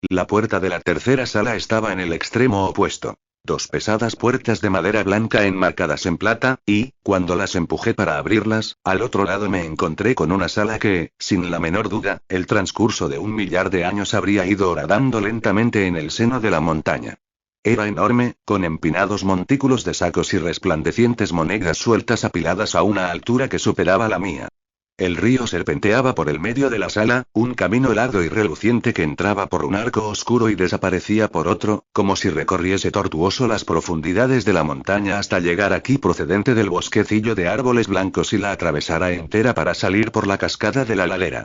La puerta de la tercera sala estaba en el extremo opuesto. Dos pesadas puertas de madera blanca enmarcadas en plata, y, cuando las empujé para abrirlas, al otro lado me encontré con una sala que, sin la menor duda, el transcurso de 1 millar de años habría ido horadando lentamente en el seno de la montaña. Era enorme, con empinados montículos de sacos y resplandecientes monedas sueltas apiladas a una altura que superaba la mía. El río serpenteaba por el medio de la sala, un camino largo y reluciente que entraba por un arco oscuro y desaparecía por otro, como si recorriese tortuoso las profundidades de la montaña hasta llegar aquí procedente del bosquecillo de árboles blancos y la atravesara entera para salir por la cascada de la ladera.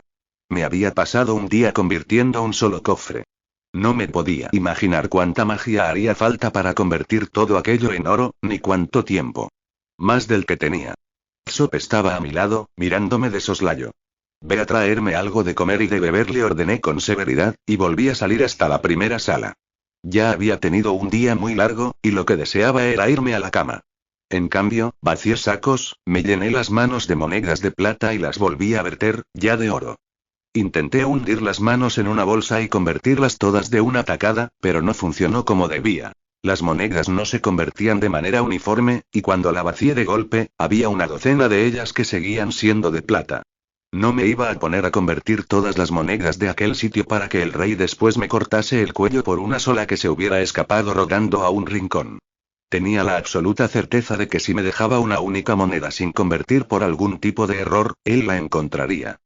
Me había pasado un día convirtiendo un solo cofre. No me podía imaginar cuánta magia haría falta para convertir todo aquello en oro, ni cuánto tiempo. Más del que tenía. Sop estaba a mi lado, mirándome de soslayo. Ve a traerme algo de comer y de beber, le ordené con severidad, y volví a salir hasta la primera sala. Ya había tenido un día muy largo, y lo que deseaba era irme a la cama. En cambio, vacié sacos, me llené las manos de monedas de plata y las volví a verter, ya de oro. Intenté hundir las manos en una bolsa y convertirlas todas de una tacada, pero no funcionó como debía. Las monedas no se convertían de manera uniforme, y cuando la vacié de golpe, había una docena de ellas que seguían siendo de plata. No me iba a poner a convertir todas las monedas de aquel sitio para que el rey después me cortase el cuello por una sola que se hubiera escapado rodando a un rincón. Tenía la absoluta certeza de que si me dejaba una única moneda sin convertir por algún tipo de error, él la encontraría.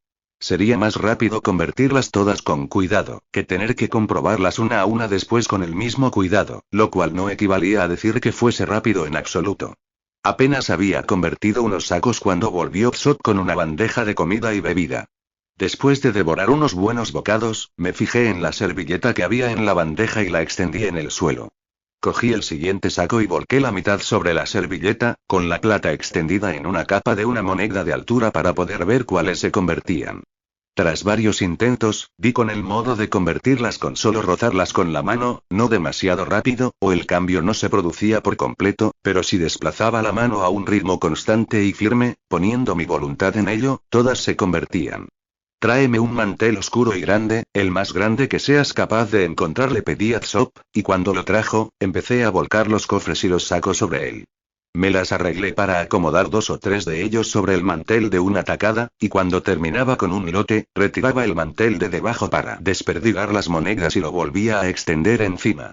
Sería más rápido convertirlas todas con cuidado, que tener que comprobarlas una a una después con el mismo cuidado, lo cual no equivalía a decir que fuese rápido en absoluto. Apenas había convertido unos sacos cuando volvió Psot con una bandeja de comida y bebida. Después de devorar unos buenos bocados, me fijé en la servilleta que había en la bandeja y la extendí en el suelo. Cogí el siguiente saco y volqué la mitad sobre la servilleta, con la plata extendida en una capa de una moneda de altura para poder ver cuáles se convertían. Tras varios intentos, di con el modo de convertirlas con solo rozarlas con la mano, no demasiado rápido, o el cambio no se producía por completo, pero si desplazaba la mano a un ritmo constante y firme, poniendo mi voluntad en ello, todas se convertían. Tráeme un mantel oscuro y grande, el más grande que seas capaz de encontrar, le pedí a Zop, y cuando lo trajo, empecé a volcar los cofres y los sacos sobre él. Me las arreglé para acomodar 2 o 3 de ellos sobre el mantel de una tacada, y cuando terminaba con un lote, retiraba el mantel de debajo para desperdigar las monedas y lo volvía a extender encima.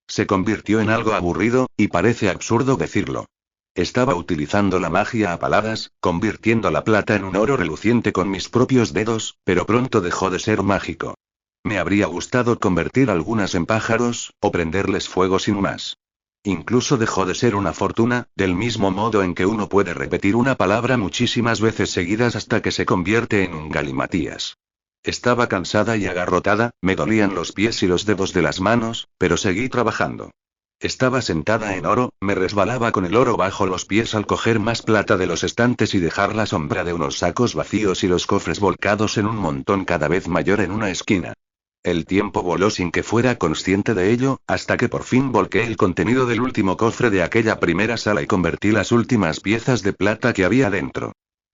Se convirtió en algo aburrido, y parece absurdo decirlo. Estaba utilizando la magia a paladas, convirtiendo la plata en un oro reluciente con mis propios dedos, pero pronto dejó de ser mágico. Me habría gustado convertir algunas en pájaros, o prenderles fuego sin más. Incluso dejó de ser una fortuna, del mismo modo en que uno puede repetir una palabra muchísimas veces seguidas hasta que se convierte en un galimatías. Estaba cansada y agarrotada, me dolían los pies y los dedos de las manos, pero seguí trabajando. Estaba sentada en oro, me resbalaba con el oro bajo los pies al coger más plata de los estantes y dejar la sombra de unos sacos vacíos y los cofres volcados en un montón cada vez mayor en una esquina. El tiempo voló sin que fuera consciente de ello, hasta que por fin volqué el contenido del último cofre de aquella primera sala y convertí las últimas piezas de plata que había dentro.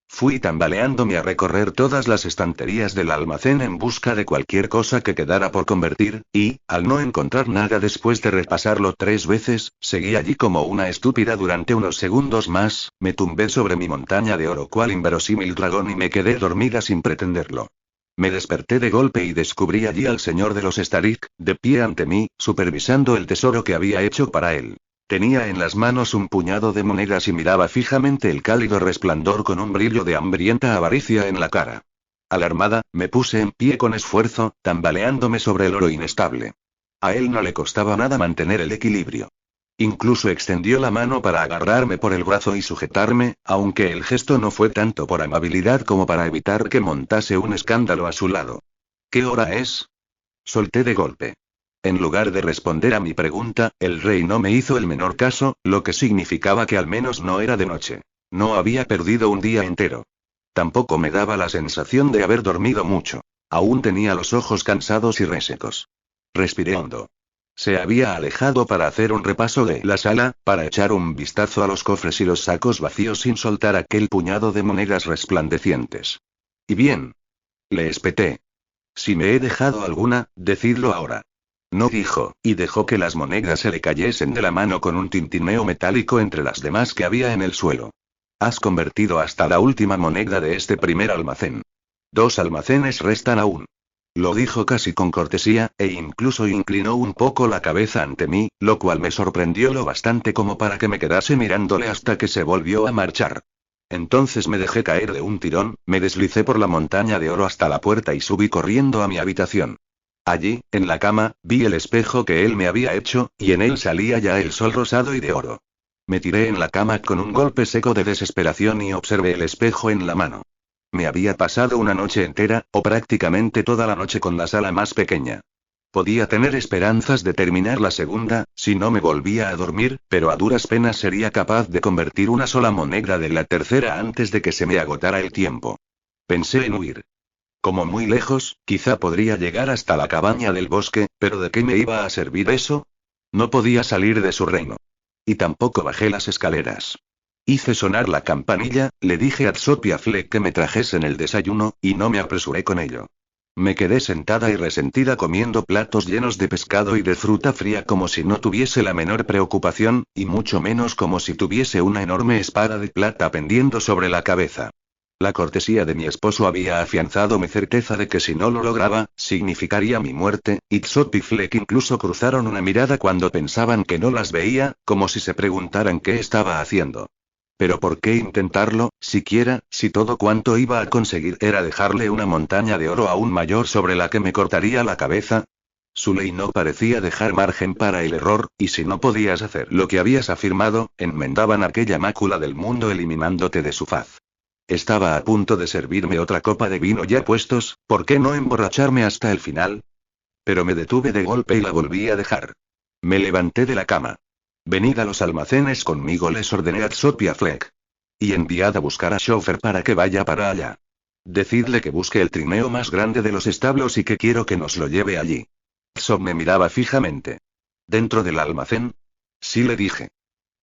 Fui tambaleándome a recorrer todas las estanterías del almacén en busca de cualquier cosa que quedara por convertir, y, al no encontrar nada después de repasarlo 3 veces, seguí allí como una estúpida durante unos segundos más, me tumbé sobre mi montaña de oro cual inverosímil dragón y me quedé dormida sin pretenderlo. Me desperté de golpe y descubrí allí al señor de los Starik, de pie ante mí, supervisando el tesoro que había hecho para él. Tenía en las manos un puñado de monedas y miraba fijamente el cálido resplandor con un brillo de hambrienta avaricia en la cara. Alarmada, me puse en pie con esfuerzo, tambaleándome sobre el oro inestable. A él no le costaba nada mantener el equilibrio. Incluso extendió la mano para agarrarme por el brazo y sujetarme, aunque el gesto no fue tanto por amabilidad como para evitar que montase un escándalo a su lado. ¿Qué hora es? Solté de golpe. En lugar de responder a mi pregunta, el rey no me hizo el menor caso, lo que significaba que al menos no era de noche. No había perdido un día entero. Tampoco me daba la sensación de haber dormido mucho. Aún tenía los ojos cansados y resecos. Respiré hondo. Se había alejado para hacer un repaso de la sala, para echar un vistazo a los cofres y los sacos vacíos sin soltar aquel puñado de monedas resplandecientes. ¿Y bien? Le espeté. Si me he dejado alguna, decidlo ahora. No dijo, y dejó que las monedas se le cayesen de la mano con un tintineo metálico entre las demás que había en el suelo. Has convertido hasta la última moneda de este primer almacén. 2 almacenes restan aún. Lo dijo casi con cortesía, e incluso inclinó un poco la cabeza ante mí, lo cual me sorprendió lo bastante como para que me quedase mirándole hasta que se volvió a marchar. Entonces me dejé caer de un tirón, me deslicé por la montaña de oro hasta la puerta y subí corriendo a mi habitación. Allí, en la cama, vi el espejo que él me había hecho, y en él salía ya el sol rosado y de oro. Me tiré en la cama con un golpe seco de desesperación y observé el espejo en la mano. Me había pasado una noche entera, o prácticamente toda la noche con la sala más pequeña. Podía tener esperanzas de terminar la segunda, si no me volvía a dormir, pero a duras penas sería capaz de convertir una sola moneda de la tercera antes de que se me agotara el tiempo. Pensé en huir. Como muy lejos, quizá podría llegar hasta la cabaña del bosque, pero ¿de qué me iba a servir eso? No podía salir de su reino. Y tampoco bajé las escaleras. Hice sonar la campanilla, le dije a Tsop y a Fleck que me trajesen el desayuno, y no me apresuré con ello. Me quedé sentada y resentida comiendo platos llenos de pescado y de fruta fría como si no tuviese la menor preocupación, y mucho menos como si tuviese una enorme espada de plata pendiendo sobre la cabeza. La cortesía de mi esposo había afianzado mi certeza de que si no lo lograba, significaría mi muerte, y Tsop y Fleck incluso cruzaron una mirada cuando pensaban que no las veía, como si se preguntaran qué estaba haciendo. Pero ¿por qué intentarlo, siquiera, si todo cuanto iba a conseguir era dejarle una montaña de oro aún mayor sobre la que me cortaría la cabeza? Su ley no parecía dejar margen para el error, y si no podías hacer lo que habías afirmado, enmendaban aquella mácula del mundo eliminándote de su faz. Estaba a punto de servirme otra copa de vino ya puestos, ¿por qué no emborracharme hasta el final? Pero me detuve de golpe y la volví a dejar. Me levanté de la cama. Venid a los almacenes conmigo, les ordené a Tsop y a Fleck. Y enviad a buscar a Schofer para que vaya para allá. Decidle que busque el trineo más grande de los establos y que quiero que nos lo lleve allí. Tsop me miraba fijamente. ¿Dentro del almacén? Sí, le dije.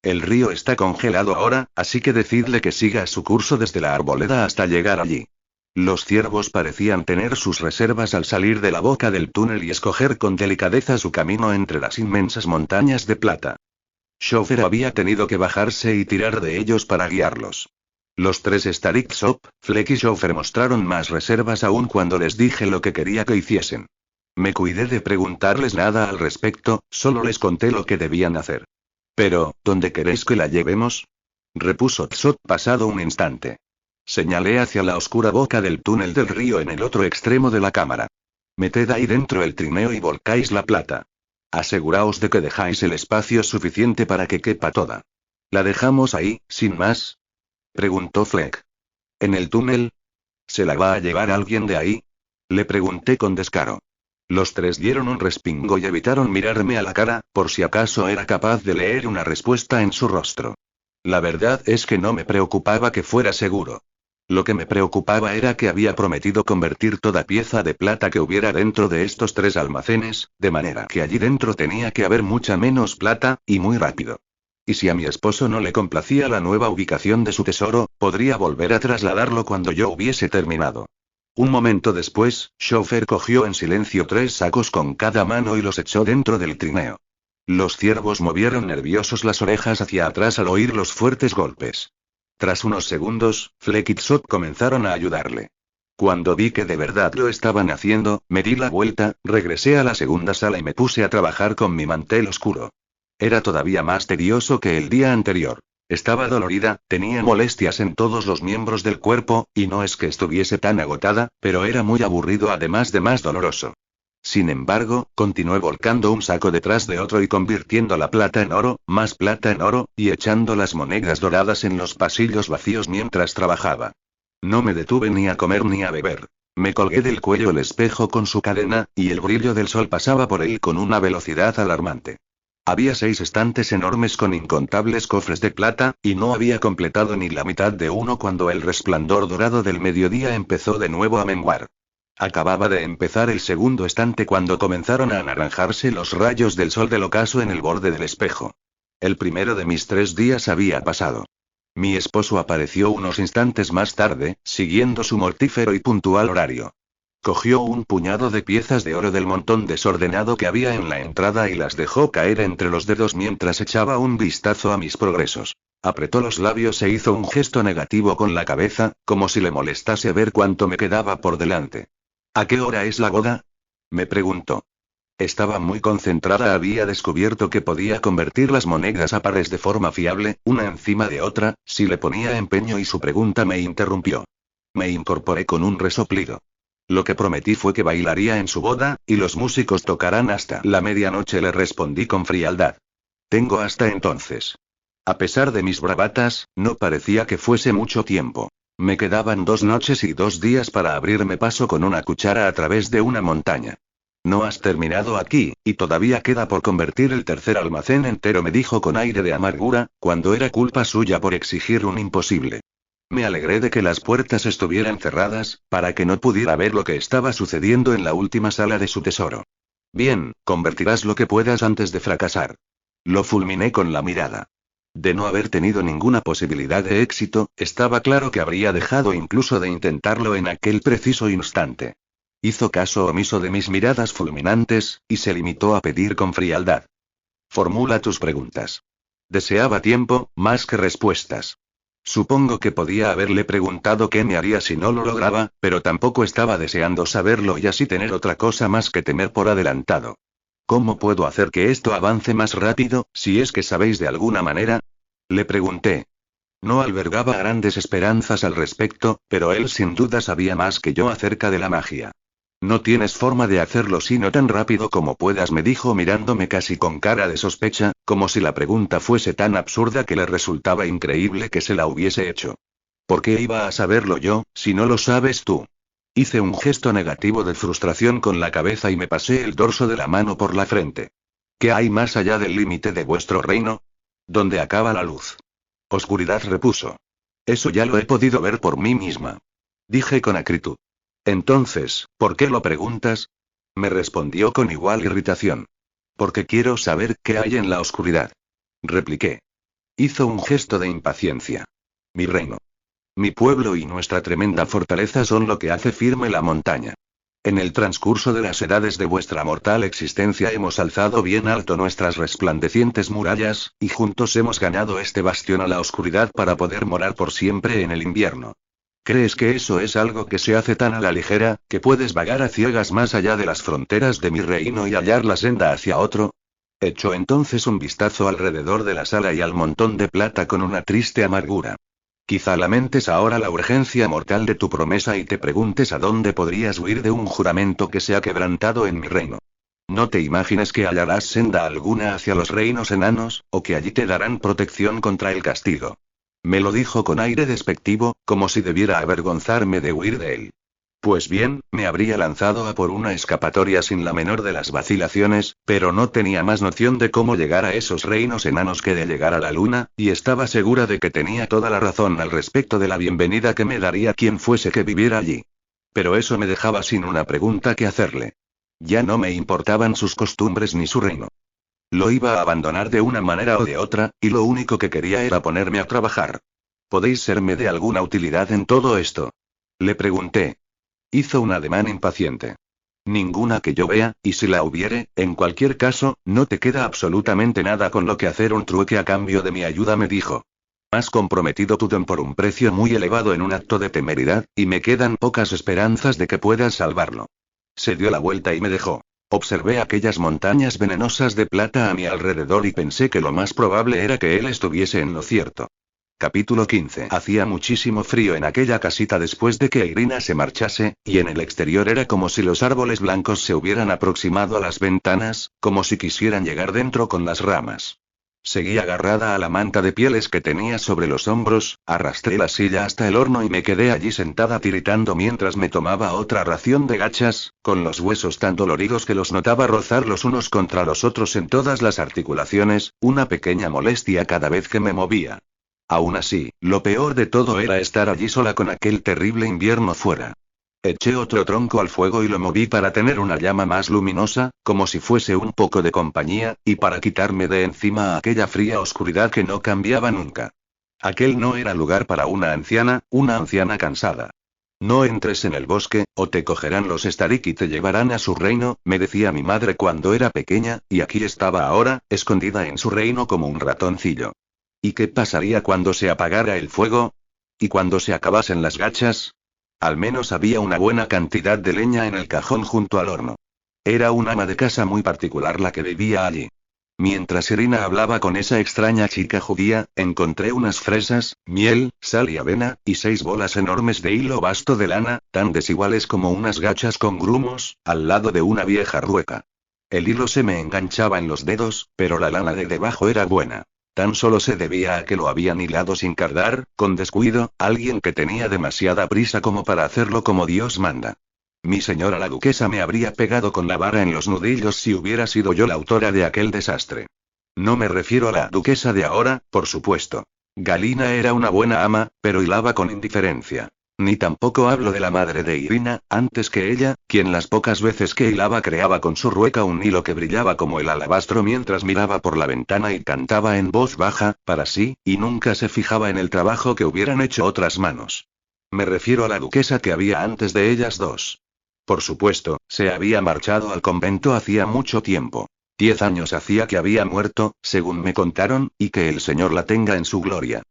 El río está congelado ahora, así que decidle que siga su curso desde la arboleda hasta llegar allí. Los ciervos parecían tener sus reservas al salir de la boca del túnel y escoger con delicadeza su camino entre las inmensas montañas de plata. Schofer había tenido que bajarse y tirar de ellos para guiarlos. Los 3 Starik, Tsop, Fleck y Schofer mostraron más reservas aún cuando les dije lo que quería que hiciesen. Me cuidé de preguntarles nada al respecto, solo les conté lo que debían hacer. Pero, ¿dónde queréis que la llevemos? Repuso Tsop pasado un instante. Señalé hacia la oscura boca del túnel del río en el otro extremo de la cámara. Meted ahí dentro el trineo y volcáis la plata. Aseguraos de que dejáis el espacio suficiente para que quepa toda. ¿La dejamos ahí, sin más? Preguntó Fleck. ¿En el túnel? ¿Se la va a llevar alguien de ahí? Le pregunté con descaro. Los 3 dieron un respingo y evitaron mirarme a la cara, por si acaso era capaz de leer una respuesta en su rostro. La verdad es que no me preocupaba que fuera seguro. Lo que me preocupaba era que había prometido convertir toda pieza de plata que hubiera dentro de estos 3 almacenes, de manera que allí dentro tenía que haber mucha menos plata, y muy rápido. Y si a mi esposo no le complacía la nueva ubicación de su tesoro, podría volver a trasladarlo cuando yo hubiese terminado. Un momento después, Schofer cogió en silencio 3 sacos con cada mano y los echó dentro del trineo. Los ciervos movieron nerviosos las orejas hacia atrás al oír los fuertes golpes. Tras unos segundos, Fleck y Tsop comenzaron a ayudarle. Cuando vi que de verdad lo estaban haciendo, me di la vuelta, regresé a la segunda sala y me puse a trabajar con mi mantel oscuro. Era todavía más tedioso que el día anterior. Estaba dolorida, tenía molestias en todos los miembros del cuerpo, y no es que estuviese tan agotada, pero era muy aburrido además de más doloroso. Sin embargo, continué volcando un saco detrás de otro y convirtiendo la plata en oro, más plata en oro, y echando las monedas doradas en los pasillos vacíos mientras trabajaba. No me detuve ni a comer ni a beber. Me colgué del cuello el espejo con su cadena, y el brillo del sol pasaba por él con una velocidad alarmante. Había 6 estantes enormes con incontables cofres de plata, y no había completado ni la mitad de uno cuando el resplandor dorado del mediodía empezó de nuevo a menguar. Acababa de empezar el segundo estante cuando comenzaron a anaranjarse los rayos del sol del ocaso en el borde del espejo. El primero de mis 3 días había pasado. Mi esposo apareció unos instantes más tarde, siguiendo su mortífero y puntual horario. Cogió un puñado de piezas de oro del montón desordenado que había en la entrada y las dejó caer entre los dedos mientras echaba un vistazo a mis progresos. Apretó los labios e hizo un gesto negativo con la cabeza, como si le molestase ver cuánto me quedaba por delante. ¿A qué hora es la boda? Me preguntó. Estaba muy concentrada, había descubierto que podía convertir las monedas a pares de forma fiable, una encima de otra, si le ponía empeño, y su pregunta me interrumpió. Me incorporé con un resoplido. Lo que prometí fue que bailaría en su boda, y los músicos tocarán hasta la medianoche, le respondí con frialdad. Tengo hasta entonces. A pesar de mis bravatas, no parecía que fuese mucho tiempo. Me quedaban 2 noches y 2 días para abrirme paso con una cuchara a través de una montaña. No has terminado aquí, y todavía queda por convertir el tercer almacén entero, me dijo con aire de amargura, cuando era culpa suya por exigir un imposible. Me alegré de que las puertas estuvieran cerradas, para que no pudiera ver lo que estaba sucediendo en la última sala de su tesoro. Bien, convertirás lo que puedas antes de fracasar. Lo fulminé con la mirada. De no haber tenido ninguna posibilidad de éxito, estaba claro que habría dejado incluso de intentarlo en aquel preciso instante. Hizo caso omiso de mis miradas fulminantes, y se limitó a pedir con frialdad. Formula tus preguntas. Deseaba tiempo, más que respuestas. Supongo que podía haberle preguntado qué me haría si no lo lograba, pero tampoco estaba deseando saberlo y así tener otra cosa más que temer por adelantado. ¿Cómo puedo hacer que esto avance más rápido, si es que sabéis de alguna manera? Le pregunté. No albergaba grandes esperanzas al respecto, pero él sin duda sabía más que yo acerca de la magia. No tienes forma de hacerlo sino tan rápido como puedas, me dijo mirándome casi con cara de sospecha, como si la pregunta fuese tan absurda que le resultaba increíble que se la hubiese hecho. ¿Por qué iba a saberlo yo, si no lo sabes tú? Hice un gesto negativo de frustración con la cabeza y me pasé el dorso de la mano por la frente. ¿Qué hay más allá del límite de vuestro reino? ¿Dónde acaba la luz? Oscuridad, repuso. Eso ya lo he podido ver por mí misma. Dije con acritud. Entonces, ¿por qué lo preguntas? Me respondió con igual irritación. Porque quiero saber qué hay en la oscuridad. Repliqué. Hizo un gesto de impaciencia. Mi reino. Mi pueblo y nuestra tremenda fortaleza son lo que hace firme la montaña. En el transcurso de las edades de vuestra mortal existencia hemos alzado bien alto nuestras resplandecientes murallas, y juntos hemos ganado este bastión a la oscuridad para poder morar por siempre en el invierno. ¿Crees que eso es algo que se hace tan a la ligera, que puedes vagar a ciegas más allá de las fronteras de mi reino y hallar la senda hacia otro? Echó entonces un vistazo alrededor de la sala y al montón de plata con una triste amargura. Quizá lamentes ahora la urgencia mortal de tu promesa y te preguntes a dónde podrías huir de un juramento que se ha quebrantado en mi reino. No te imagines que hallarás senda alguna hacia los reinos enanos, o que allí te darán protección contra el castigo. Me lo dijo con aire despectivo, como si debiera avergonzarme de huir de él. Pues bien, me habría lanzado a por una escapatoria sin la menor de las vacilaciones, pero no tenía más noción de cómo llegar a esos reinos enanos que de llegar a la luna, y estaba segura de que tenía toda la razón al respecto de la bienvenida que me daría quien fuese que viviera allí. Pero eso me dejaba sin una pregunta que hacerle. Ya no me importaban sus costumbres ni su reino. Lo iba a abandonar de una manera o de otra, y lo único que quería era ponerme a trabajar. ¿Podéis serme de alguna utilidad en todo esto? Le pregunté. Hizo un ademán impaciente. Ninguna que yo vea, y si la hubiere, en cualquier caso, no te queda absolutamente nada con lo que hacer un trueque a cambio de mi ayuda, me dijo. Has comprometido tu don por un precio muy elevado en un acto de temeridad, y me quedan pocas esperanzas de que puedas salvarlo. Se dio la vuelta y me dejó. Observé aquellas montañas venenosas de plata a mi alrededor y pensé que lo más probable era que él estuviese en lo cierto. Capítulo 15. Hacía muchísimo frío en aquella casita después de que Irina se marchase, y en el exterior era como si los árboles blancos se hubieran aproximado a las ventanas, como si quisieran llegar dentro con las ramas. Seguí agarrada a la manta de pieles que tenía sobre los hombros, arrastré la silla hasta el horno y me quedé allí sentada tiritando mientras me tomaba otra ración de gachas, con los huesos tan doloridos que los notaba rozar los unos contra los otros en todas las articulaciones, una pequeña molestia cada vez que me movía. Aún así, lo peor de todo era estar allí sola con aquel terrible invierno fuera. Eché otro tronco al fuego y lo moví para tener una llama más luminosa, como si fuese un poco de compañía, y para quitarme de encima aquella fría oscuridad que no cambiaba nunca. Aquel no era lugar para una anciana cansada. No entres en el bosque, o te cogerán los Starik y te llevarán a su reino, me decía mi madre cuando era pequeña, y aquí estaba ahora, escondida en su reino como un ratoncillo. ¿Y qué pasaría cuando se apagara el fuego? ¿Y cuando se acabasen las gachas? Al menos había una buena cantidad de leña en el cajón junto al horno. Era una ama de casa muy particular la que vivía allí. Mientras Irina hablaba con esa extraña chica judía, encontré unas fresas, miel, sal y avena, y 6 bolas enormes de hilo vasto de lana, tan desiguales como unas gachas con grumos, al lado de una vieja rueca. El hilo se me enganchaba en los dedos, pero la lana de debajo era buena. Tan solo se debía a que lo habían hilado sin cardar, con descuido, alguien que tenía demasiada prisa como para hacerlo como Dios manda. Mi señora la duquesa me habría pegado con la vara en los nudillos si hubiera sido yo la autora de aquel desastre. No me refiero a la duquesa de ahora, por supuesto. Galina era una buena ama, pero hilaba con indiferencia. Ni tampoco hablo de la madre de Irina, antes que ella, quien las pocas veces que hilaba creaba con su rueca un hilo que brillaba como el alabastro mientras miraba por la ventana y cantaba en voz baja, para sí, y nunca se fijaba en el trabajo que hubieran hecho otras manos. Me refiero a la duquesa que había antes de ellas dos. Por supuesto, se había marchado al convento hacía mucho tiempo. 10 años hacía que había muerto, según me contaron, y que el Señor la tenga en su gloria.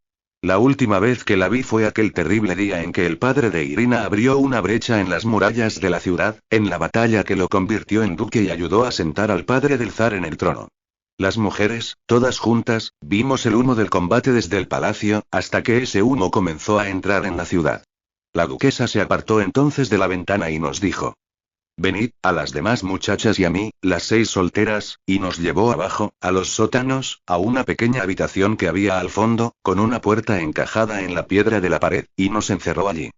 La última vez que la vi fue aquel terrible día en que el padre de Irina abrió una brecha en las murallas de la ciudad, en la batalla que lo convirtió en duque y ayudó a sentar al padre del zar en el trono. Las mujeres, todas juntas, vimos el humo del combate desde el palacio, hasta que ese humo comenzó a entrar en la ciudad. La duquesa se apartó entonces de la ventana y nos dijo: venid, a las demás muchachas y a mí, las 6 solteras, y nos llevó abajo, a los sótanos, a una pequeña habitación que había al fondo, con una puerta encajada en la piedra de la pared, y nos encerró allí.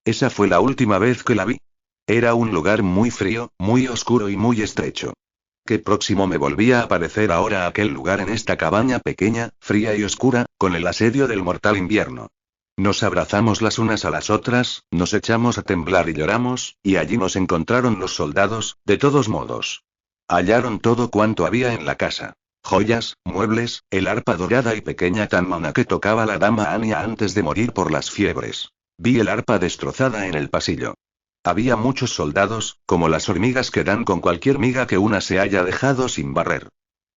Esa fue la última vez que la vi. Era un lugar muy frío, muy oscuro y muy estrecho. Qué próximo me volvía a parecer ahora aquel lugar en esta cabaña pequeña, fría y oscura, con el asedio del mortal invierno. Nos abrazamos las unas a las otras, nos echamos a temblar y lloramos, y allí nos encontraron los soldados, de todos modos. Hallaron todo cuanto había en la casa. Joyas, muebles, el arpa dorada y pequeña tan mona que tocaba la dama Anya antes de morir por las fiebres. Vi el arpa destrozada en el pasillo. Había muchos soldados, como las hormigas que dan con cualquier miga que una se haya dejado sin barrer.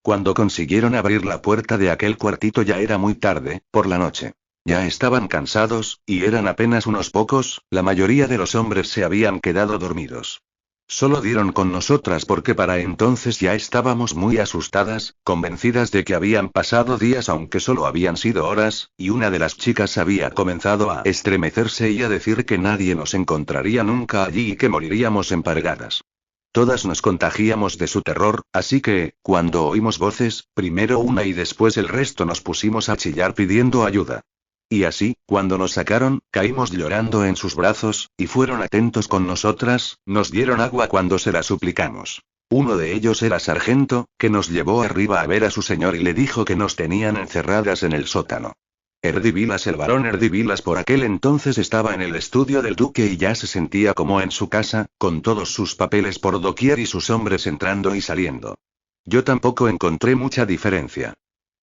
Cuando consiguieron abrir la puerta de aquel cuartito ya era muy tarde, por la noche. Ya estaban cansados, y eran apenas unos pocos, la mayoría de los hombres se habían quedado dormidos. Solo dieron con nosotras porque para entonces ya estábamos muy asustadas, convencidas de que habían pasado días aunque solo habían sido horas, y una de las chicas había comenzado a estremecerse y a decir que nadie nos encontraría nunca allí y que moriríamos emparedadas. Todas nos contagiamos de su terror, así que, cuando oímos voces, primero una y después el resto nos pusimos a chillar pidiendo ayuda. Y así, cuando nos sacaron, caímos llorando en sus brazos, y fueron atentos con nosotras, nos dieron agua cuando se la suplicamos. Uno de ellos era sargento, que nos llevó arriba a ver a su señor y le dijo que nos tenían encerradas en el sótano. Erdivilas, el varón Erdivilas por aquel entonces estaba en el estudio del duque y ya se sentía como en su casa, con todos sus papeles por doquier y sus hombres entrando y saliendo. Yo tampoco encontré mucha diferencia.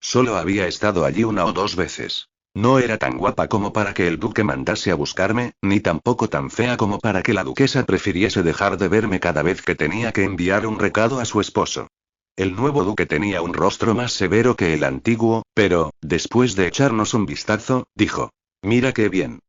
Solo había estado allí 1 o 2 veces. No era tan guapa como para que el duque mandase a buscarme, ni tampoco tan fea como para que la duquesa prefiriese dejar de verme cada vez que tenía que enviar un recado a su esposo. El nuevo duque tenía un rostro más severo que el antiguo, pero, después de echarnos un vistazo, dijo: mira qué bien.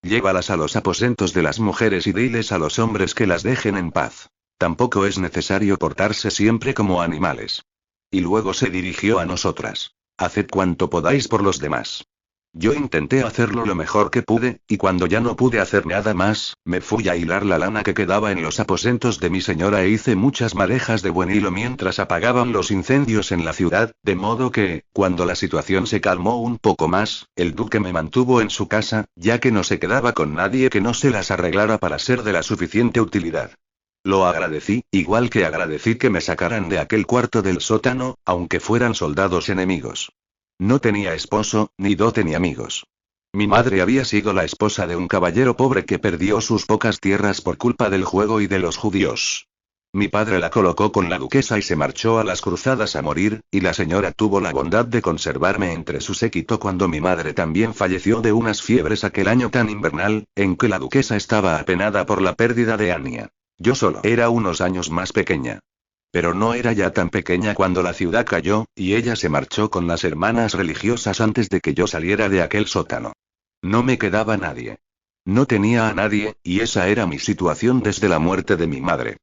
Llévalas a los aposentos de las mujeres y diles a los hombres que las dejen en paz. Tampoco es necesario portarse siempre como animales. Y luego se dirigió a nosotras. Haced cuanto podáis por los demás. Yo intenté hacerlo lo mejor que pude, y cuando ya no pude hacer nada más, me fui a hilar la lana que quedaba en los aposentos de mi señora e hice muchas madejas de buen hilo mientras apagaban los incendios en la ciudad, de modo que, cuando la situación se calmó un poco más, el duque me mantuvo en su casa, ya que no se quedaba con nadie que no se las arreglara para ser de la suficiente utilidad. Lo agradecí, igual que agradecí que me sacaran de aquel cuarto del sótano, aunque fueran soldados enemigos. No tenía esposo, ni dote ni amigos. Mi madre había sido la esposa de un caballero pobre que perdió sus pocas tierras por culpa del juego y de los judíos. Mi padre la colocó con la duquesa y se marchó a las cruzadas a morir, y la señora tuvo la bondad de conservarme entre su séquito cuando mi madre también falleció de unas fiebres aquel año tan invernal, en que la duquesa estaba apenada por la pérdida de Anya. Yo solo era unos años más pequeña. Pero no era ya tan pequeña cuando la ciudad cayó, y ella se marchó con las hermanas religiosas antes de que yo saliera de aquel sótano. No me quedaba nadie. No tenía a nadie, y esa era mi situación desde la muerte de mi madre.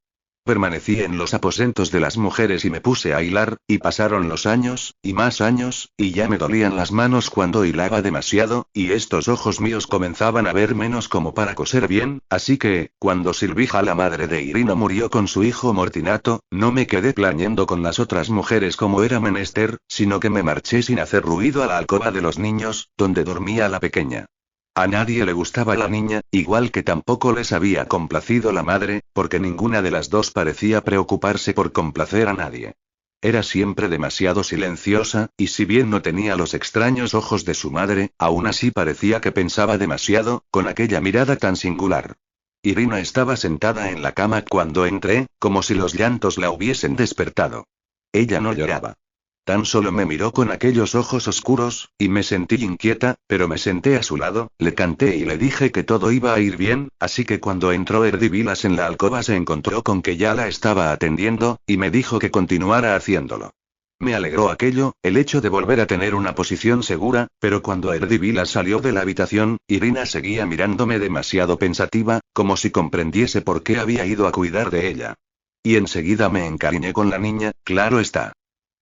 Permanecí en los aposentos de las mujeres y me puse a hilar, y pasaron los años, y más años, y ya me dolían las manos cuando hilaba demasiado, y estos ojos míos comenzaban a ver menos como para coser bien, así que, cuando Silvija la madre de Irina murió con su hijo Mortinato, no me quedé plañendo con las otras mujeres como era menester, sino que me marché sin hacer ruido a la alcoba de los niños, donde dormía la pequeña. A nadie le gustaba la niña, igual que tampoco les había complacido la madre, porque ninguna de las dos parecía preocuparse por complacer a nadie. Era siempre demasiado silenciosa, y si bien no tenía los extraños ojos de su madre, aún así parecía que pensaba demasiado, con aquella mirada tan singular. Irina estaba sentada en la cama cuando entré, como si los llantos la hubiesen despertado. Ella no lloraba. Tan solo me miró con aquellos ojos oscuros, y me sentí inquieta, pero me senté a su lado, le canté y le dije que todo iba a ir bien, así que cuando entró Erdivilas en la alcoba se encontró con que ya la estaba atendiendo, y me dijo que continuara haciéndolo. Me alegró aquello, el hecho de volver a tener una posición segura, pero cuando Erdivilas salió de la habitación, Irina seguía mirándome demasiado pensativa, como si comprendiese por qué había ido a cuidar de ella. Y enseguida me encariñé con la niña, claro está.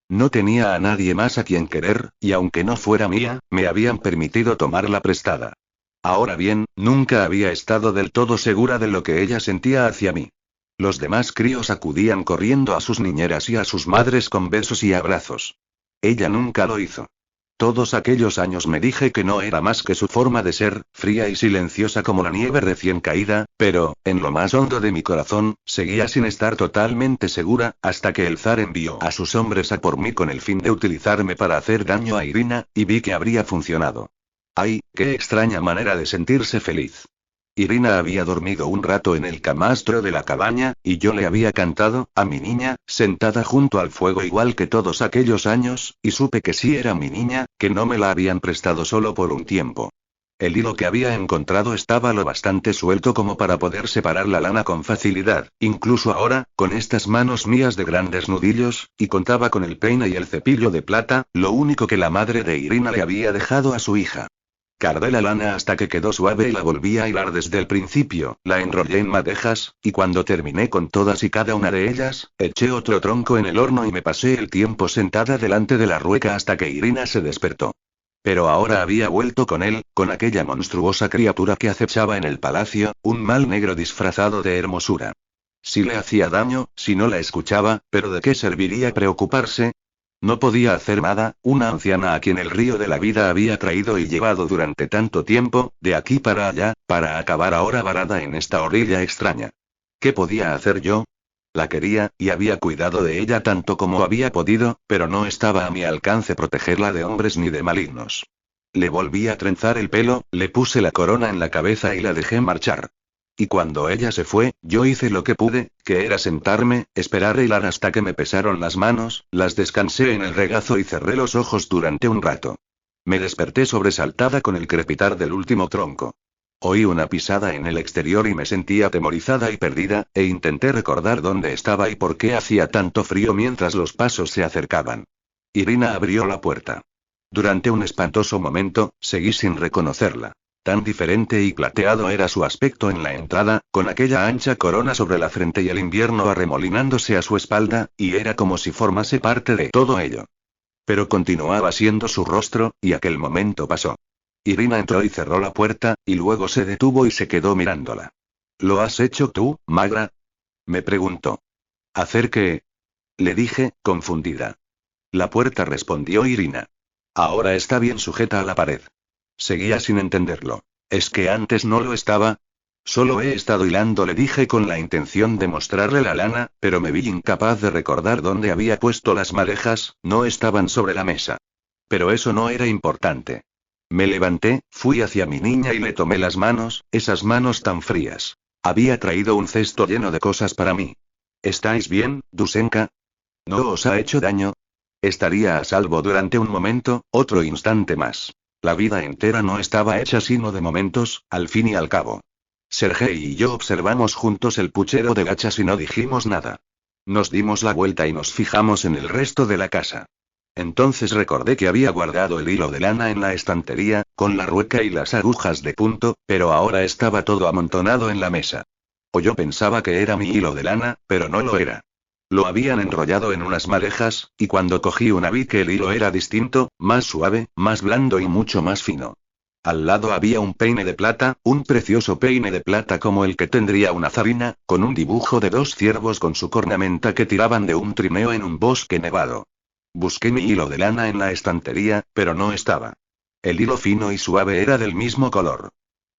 No tenía a nadie más a quien querer, y aunque no fuera mía, me habían permitido tomarla prestada. Ahora bien, nunca había estado del todo segura de lo que ella sentía hacia mí. Los demás críos acudían corriendo a sus niñeras y a sus madres con besos y abrazos. Ella nunca lo hizo. Todos aquellos años me dije que no era más que su forma de ser, fría y silenciosa como la nieve recién caída, pero, en lo más hondo de mi corazón, seguía sin estar totalmente segura, hasta que el zar envió a sus hombres a por mí con el fin de utilizarme para hacer daño a Irina, y vi que habría funcionado. ¡Ay, qué extraña manera de sentirse feliz! Irina había dormido un rato en el camastro de la cabaña, y yo le había cantado, a mi niña, sentada junto al fuego igual que todos aquellos años, y supe que sí era mi niña, que no me la habían prestado solo por un tiempo. El hilo que había encontrado estaba lo bastante suelto como para poder separar la lana con facilidad, incluso ahora, con estas manos mías de grandes nudillos, y contaba con el peine y el cepillo de plata, lo único que la madre de Irina le había dejado a su hija. Cardé la lana hasta que quedó suave y la volví a hilar desde el principio, la enrollé en madejas, y cuando terminé con todas y cada una de ellas, eché otro tronco en el horno y me pasé el tiempo sentada delante de la rueca hasta que Irina se despertó. Pero ahora había vuelto con él, con aquella monstruosa criatura que acechaba en el palacio, un mal negro disfrazado de hermosura. Si le hacía daño, si no la escuchaba, pero ¿de qué serviría preocuparse? No podía hacer nada, una anciana a quien el río de la vida había traído y llevado durante tanto tiempo, de aquí para allá, para acabar ahora varada en esta orilla extraña. ¿Qué podía hacer yo? La quería, y había cuidado de ella tanto como había podido, pero no estaba a mi alcance protegerla de hombres ni de malignos. Le volví a trenzar el pelo, le puse la corona en la cabeza y la dejé marchar. Y cuando ella se fue, yo hice lo que pude, que era sentarme, esperar e hilar hasta que me pesaron las manos, las descansé en el regazo y cerré los ojos durante un rato. Me desperté sobresaltada con el crepitar del último tronco. Oí una pisada en el exterior y me sentí atemorizada y perdida, e intenté recordar dónde estaba y por qué hacía tanto frío mientras los pasos se acercaban. Irina abrió la puerta. Durante un espantoso momento, seguí sin reconocerla. Tan diferente y plateado era su aspecto en la entrada, con aquella ancha corona sobre la frente y el invierno arremolinándose a su espalda, y era como si formase parte de todo ello. Pero continuaba siendo su rostro, y aquel momento pasó. Irina entró y cerró la puerta, y luego se detuvo y se quedó mirándola. ¿Lo has hecho tú, magra?, me preguntó. ¿Hacer qué?, le dije, confundida. La puerta, respondió Irina. Ahora está bien sujeta a la pared. Seguía sin entenderlo. ¿Es que antes no lo estaba? Solo he estado hilando, le dije con la intención de mostrarle la lana, pero me vi incapaz de recordar dónde había puesto las madejas, no estaban sobre la mesa. Pero eso no era importante. Me levanté, fui hacia mi niña y le tomé las manos, esas manos tan frías. Había traído un cesto lleno de cosas para mí. ¿Estáis bien, Dusenka? ¿No os ha hecho daño? Estaría a salvo durante un momento, otro instante más. La vida entera no estaba hecha sino de momentos, al fin y al cabo. Sergei y yo observamos juntos el puchero de gachas y no dijimos nada. Nos dimos la vuelta y nos fijamos en el resto de la casa. Entonces recordé que había guardado el hilo de lana en la estantería, con la rueca y las agujas de punto, pero ahora estaba todo amontonado en la mesa. O yo pensaba que era mi hilo de lana, pero no lo era. Lo habían enrollado en unas madejas, y cuando cogí una vi que el hilo era distinto, más suave, más blando y mucho más fino. Al lado había un peine de plata, un precioso peine de plata como el que tendría una zarina, con un dibujo de dos ciervos con su cornamenta que tiraban de un trineo en un bosque nevado. Busqué mi hilo de lana en la estantería, pero no estaba. El hilo fino y suave era del mismo color.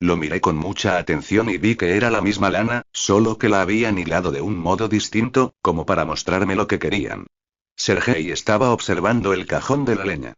Lo miré con mucha atención y vi que era la misma lana, solo que la habían hilado de un modo distinto, como para mostrarme lo que querían. Sergei estaba observando el cajón de la leña.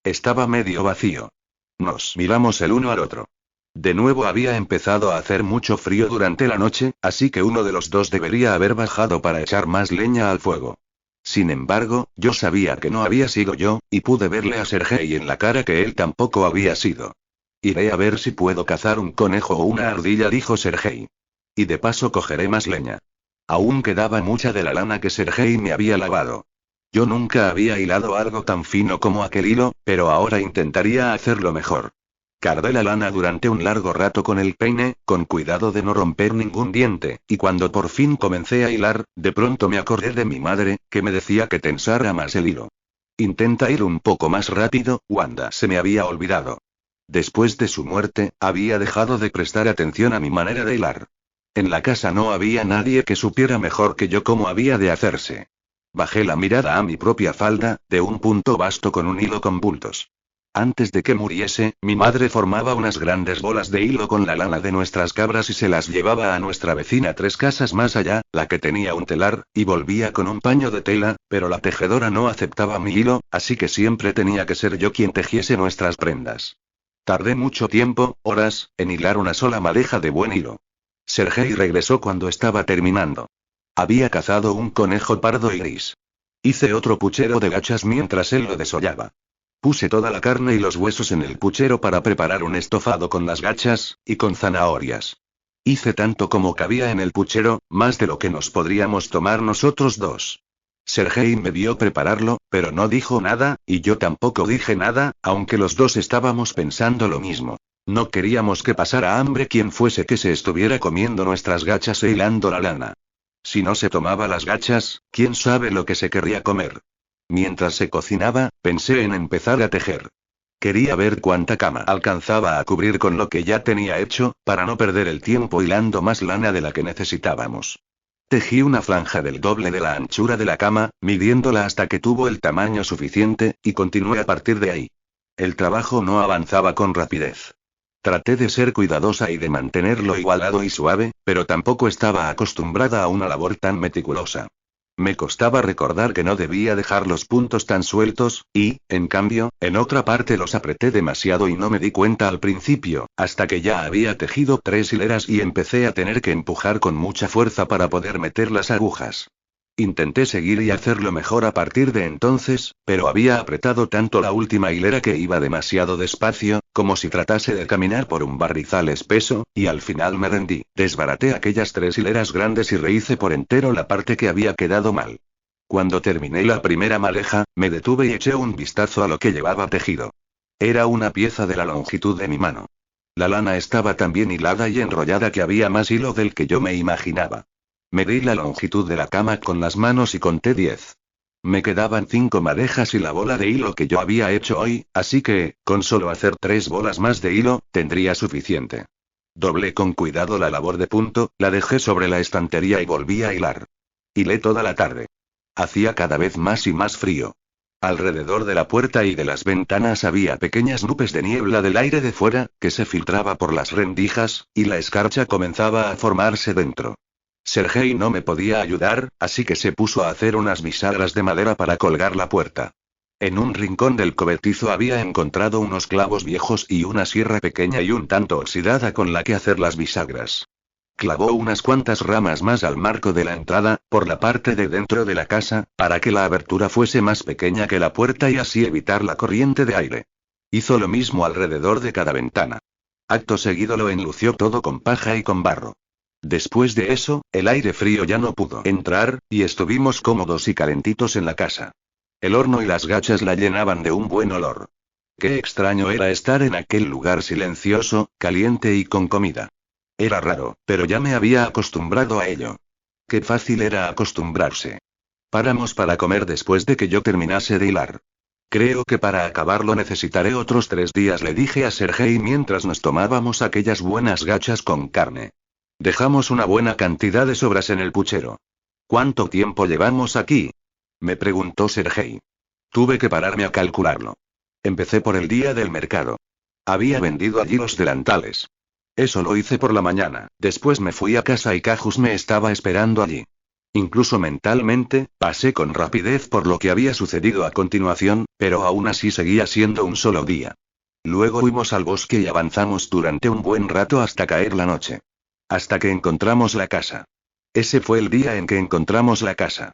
Estaba medio vacío. Nos miramos el uno al otro. De nuevo había empezado a hacer mucho frío durante la noche, así que uno de los dos debería haber bajado para echar más leña al fuego. Sin embargo, yo sabía que no había sido yo, y pude verle a Sergei en la cara que él tampoco había sido. Iré a ver si puedo cazar un conejo o una ardilla, dijo Sergei. Y de paso cogeré más leña. Aún quedaba mucha de la lana que Sergei me había lavado. Yo nunca había hilado algo tan fino como aquel hilo, pero ahora intentaría hacerlo mejor. Cardé la lana durante un largo rato con el peine, con cuidado de no romper ningún diente, y cuando por fin comencé a hilar, de pronto me acordé de mi madre, que me decía que tensara más el hilo. Intenta ir un poco más rápido, Wanda, se me había olvidado. Después de su muerte, había dejado de prestar atención a mi manera de hilar. En la casa no había nadie que supiera mejor que yo cómo había de hacerse. Bajé la mirada a mi propia falda, de un punto vasto con un hilo con bultos. Antes de que muriese, mi madre formaba unas grandes bolas de hilo con la lana de nuestras cabras y se las llevaba a nuestra vecina 3 casas más allá, la que tenía un telar, y volvía con un paño de tela, pero la tejedora no aceptaba mi hilo, así que siempre tenía que ser yo quien tejiese nuestras prendas. Tardé mucho tiempo, horas, en hilar una sola madeja de buen hilo. Sergei regresó cuando estaba terminando. Había cazado un conejo pardo y gris. Hice otro puchero de gachas mientras él lo desollaba. Puse toda la carne y los huesos en el puchero para preparar un estofado con las gachas, y con zanahorias. Hice tanto como cabía en el puchero, más de lo que nos podríamos tomar nosotros dos. Sergei me vio prepararlo, pero no dijo nada, y yo tampoco dije nada, aunque los dos estábamos pensando lo mismo. No queríamos que pasara hambre quien fuese que se estuviera comiendo nuestras gachas e hilando la lana. Si no se tomaba las gachas, quién sabe lo que se querría comer. Mientras se cocinaba, pensé en empezar a tejer. Quería ver cuánta cama alcanzaba a cubrir con lo que ya tenía hecho, para no perder el tiempo hilando más lana de la que necesitábamos. Tejí una franja del doble de la anchura de la cama, midiéndola hasta que tuvo el tamaño suficiente, y continué a partir de ahí. El trabajo no avanzaba con rapidez. Traté de ser cuidadosa y de mantenerlo igualado y suave, pero tampoco estaba acostumbrada a una labor tan meticulosa. Me costaba recordar que no debía dejar los puntos tan sueltos, y, en cambio, en otra parte los apreté demasiado y no me di cuenta al principio, hasta que ya había tejido 3 hileras y empecé a tener que empujar con mucha fuerza para poder meter las agujas. Intenté seguir y hacerlo mejor a partir de entonces, pero había apretado tanto la última hilera que iba demasiado despacio, como si tratase de caminar por un barrizal espeso, y al final me rendí. Desbaraté aquellas 3 hileras grandes y rehice por entero la parte que había quedado mal. Cuando terminé la primera madeja, me detuve y eché un vistazo a lo que llevaba tejido. Era una pieza de la longitud de mi mano. La lana estaba tan bien hilada y enrollada que había más hilo del que yo me imaginaba. Medí la longitud de la cama con las manos y conté 10. Me quedaban 5 madejas y la bola de hilo que yo había hecho hoy, así que, con solo hacer 3 bolas más de hilo, tendría suficiente. Doblé con cuidado la labor de punto, la dejé sobre la estantería y volví a hilar. Hilé toda la tarde. Hacía cada vez más y más frío. Alrededor de la puerta y de las ventanas había pequeñas nubes de niebla del aire de fuera, que se filtraba por las rendijas, y la escarcha comenzaba a formarse dentro. Sergei no me podía ayudar, así que se puso a hacer unas bisagras de madera para colgar la puerta. En un rincón del cobertizo había encontrado unos clavos viejos y una sierra pequeña y un tanto oxidada con la que hacer las bisagras. Clavó unas cuantas ramas más al marco de la entrada, por la parte de dentro de la casa, para que la abertura fuese más pequeña que la puerta y así evitar la corriente de aire. Hizo lo mismo alrededor de cada ventana. Acto seguido lo enlució todo con paja y con barro. Después de eso, el aire frío ya no pudo entrar, y estuvimos cómodos y calentitos en la casa. El horno y las gachas la llenaban de un buen olor. Qué extraño era estar en aquel lugar silencioso, caliente y con comida. Era raro, pero ya me había acostumbrado a ello. Qué fácil era acostumbrarse. Paramos para comer después de que yo terminase de hilar. Creo que para acabarlo necesitaré otros 3 días, le dije a Sergei mientras nos tomábamos aquellas buenas gachas con carne. Dejamos una buena cantidad de sobras en el puchero. ¿Cuánto tiempo llevamos aquí?, me preguntó Sergei. Tuve que pararme a calcularlo. Empecé por el día del mercado. Había vendido allí los delantales. Eso lo hice por la mañana, después me fui a casa y Cajus me estaba esperando allí. Incluso mentalmente, pasé con rapidez por lo que había sucedido a continuación, pero aún así seguía siendo un solo día. Luego fuimos al bosque y avanzamos durante un buen rato hasta caer la noche. Hasta que encontramos la casa. Ese fue el día en que encontramos la casa.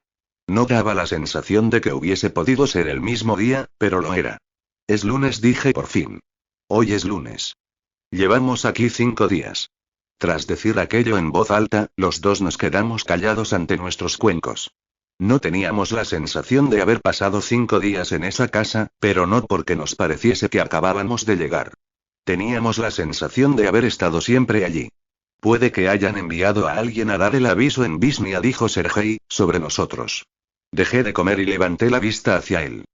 No daba la sensación de que hubiese podido ser el mismo día, pero lo era. Es lunes, dije por fin. Hoy es lunes. Llevamos aquí 5 días. Tras decir aquello en voz alta, los dos nos quedamos callados ante nuestros cuencos. No teníamos la sensación de haber pasado 5 días en esa casa, pero no porque nos pareciese que acabábamos de llegar. Teníamos la sensación de haber estado siempre allí. Puede que hayan enviado a alguien a dar el aviso en Visnia, dijo Sergei, sobre nosotros. Dejé de comer y levanté la vista hacia él.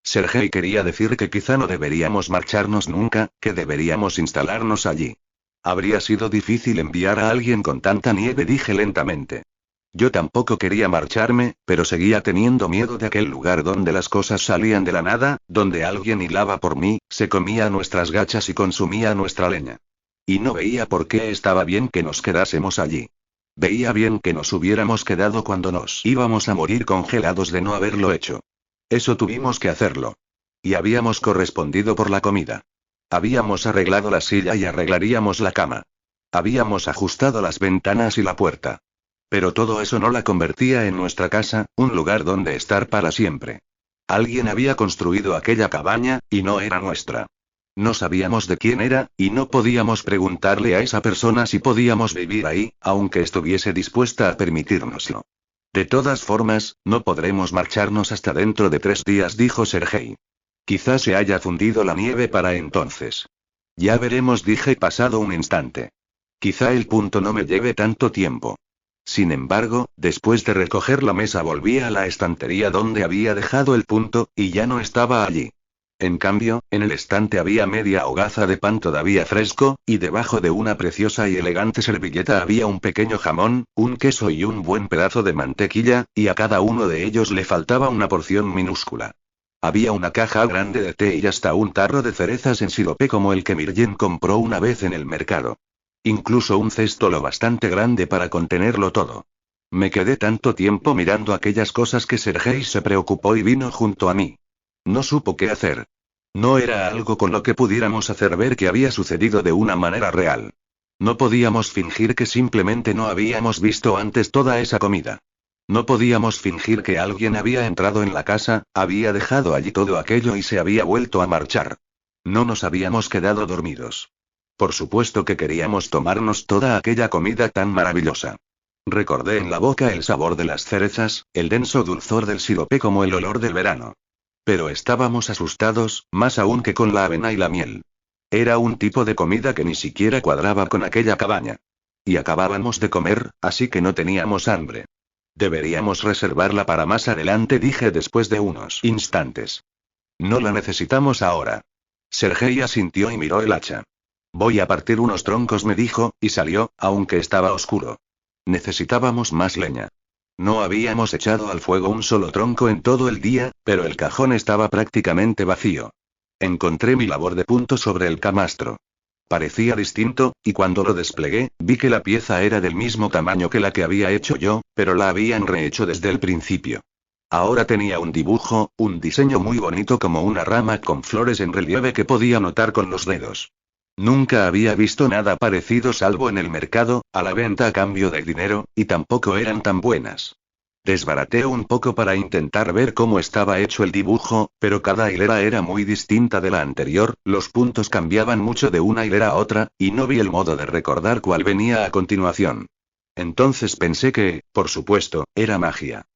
Sergei quería decir que quizá no deberíamos marcharnos nunca, que deberíamos instalarnos allí. Habría sido difícil enviar a alguien con tanta nieve, dije lentamente. Yo tampoco quería marcharme, pero seguía teniendo miedo de aquel lugar donde las cosas salían de la nada, donde alguien hilaba por mí, se comía nuestras gachas y consumía nuestra leña. Y no veía por qué estaba bien que nos quedásemos allí. Veía bien que nos hubiéramos quedado cuando nos íbamos a morir congelados de no haberlo hecho. Eso tuvimos que hacerlo. Y habíamos correspondido por la comida. Habíamos arreglado la silla y arreglaríamos la cama. Habíamos ajustado las ventanas y la puerta. Pero todo eso no la convertía en nuestra casa, un lugar donde estar para siempre. Alguien había construido aquella cabaña, y no era nuestra. No sabíamos de quién era, y no podíamos preguntarle a esa persona si podíamos vivir ahí, aunque estuviese dispuesta a permitírnoslo. De todas formas, no podremos marcharnos hasta dentro de 3 días, dijo Sergei. Quizás se haya fundido la nieve para entonces. Ya veremos, dije pasado un instante. Quizá el punto no me lleve tanto tiempo. Sin embargo, después de recoger la mesa volví a la estantería donde había dejado el punto, y ya no estaba allí. En cambio, en el estante había media hogaza de pan todavía fresco, y debajo de una preciosa y elegante servilleta había un pequeño jamón, un queso y un buen pedazo de mantequilla, y a cada uno de ellos le faltaba una porción minúscula. Había una caja grande de té y hasta un tarro de cerezas en sirope como el que Mirjen compró una vez en el mercado. Incluso un cesto lo bastante grande para contenerlo todo. Me quedé tanto tiempo mirando aquellas cosas que Sergei se preocupó y vino junto a mí. No supo qué hacer. No era algo con lo que pudiéramos hacer ver que había sucedido de una manera real. No podíamos fingir que simplemente no habíamos visto antes toda esa comida. No podíamos fingir que alguien había entrado en la casa, había dejado allí todo aquello y se había vuelto a marchar. No nos habíamos quedado dormidos. Por supuesto que queríamos tomarnos toda aquella comida tan maravillosa. Recordé en la boca el sabor de las cerezas, el denso dulzor del sirope como el olor del verano. Pero estábamos asustados, más aún que con la avena y la miel. Era un tipo de comida que ni siquiera cuadraba con aquella cabaña. Y acabábamos de comer, así que no teníamos hambre. Deberíamos reservarla para más adelante, dije después de unos instantes. No la necesitamos ahora. Sergei asintió y miró el hacha. Voy a partir unos troncos, me dijo, y salió, aunque estaba oscuro. Necesitábamos más leña. No habíamos echado al fuego un solo tronco en todo el día, pero el cajón estaba prácticamente vacío. Encontré mi labor de punto sobre el camastro. Parecía distinto, y cuando lo desplegué, vi que la pieza era del mismo tamaño que la que había hecho yo, pero la habían rehecho desde el principio. Ahora tenía un dibujo, un diseño muy bonito como una rama con flores en relieve que podía notar con los dedos. Nunca había visto nada parecido salvo en el mercado, a la venta a cambio de dinero, y tampoco eran tan buenas. Desbaraté un poco para intentar ver cómo estaba hecho el dibujo, pero cada hilera era muy distinta de la anterior, los puntos cambiaban mucho de una hilera a otra, y no vi el modo de recordar cuál venía a continuación. Entonces pensé que, por supuesto, era magia.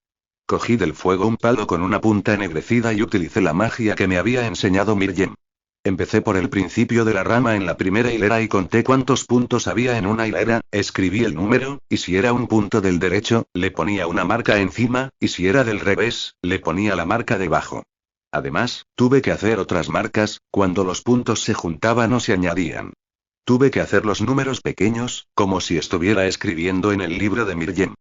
Cogí del fuego un palo con una punta ennegrecida y utilicé la magia que me había enseñado Mirjem. Empecé por el principio de la rama en la primera hilera y conté cuántos puntos había en una hilera, escribí el número, y si era un punto del derecho, le ponía una marca encima, y si era del revés, le ponía la marca debajo. Además, tuve que hacer otras marcas, cuando los puntos se juntaban o se añadían. Tuve que hacer los números pequeños, como si estuviera escribiendo en el libro de Mirjem.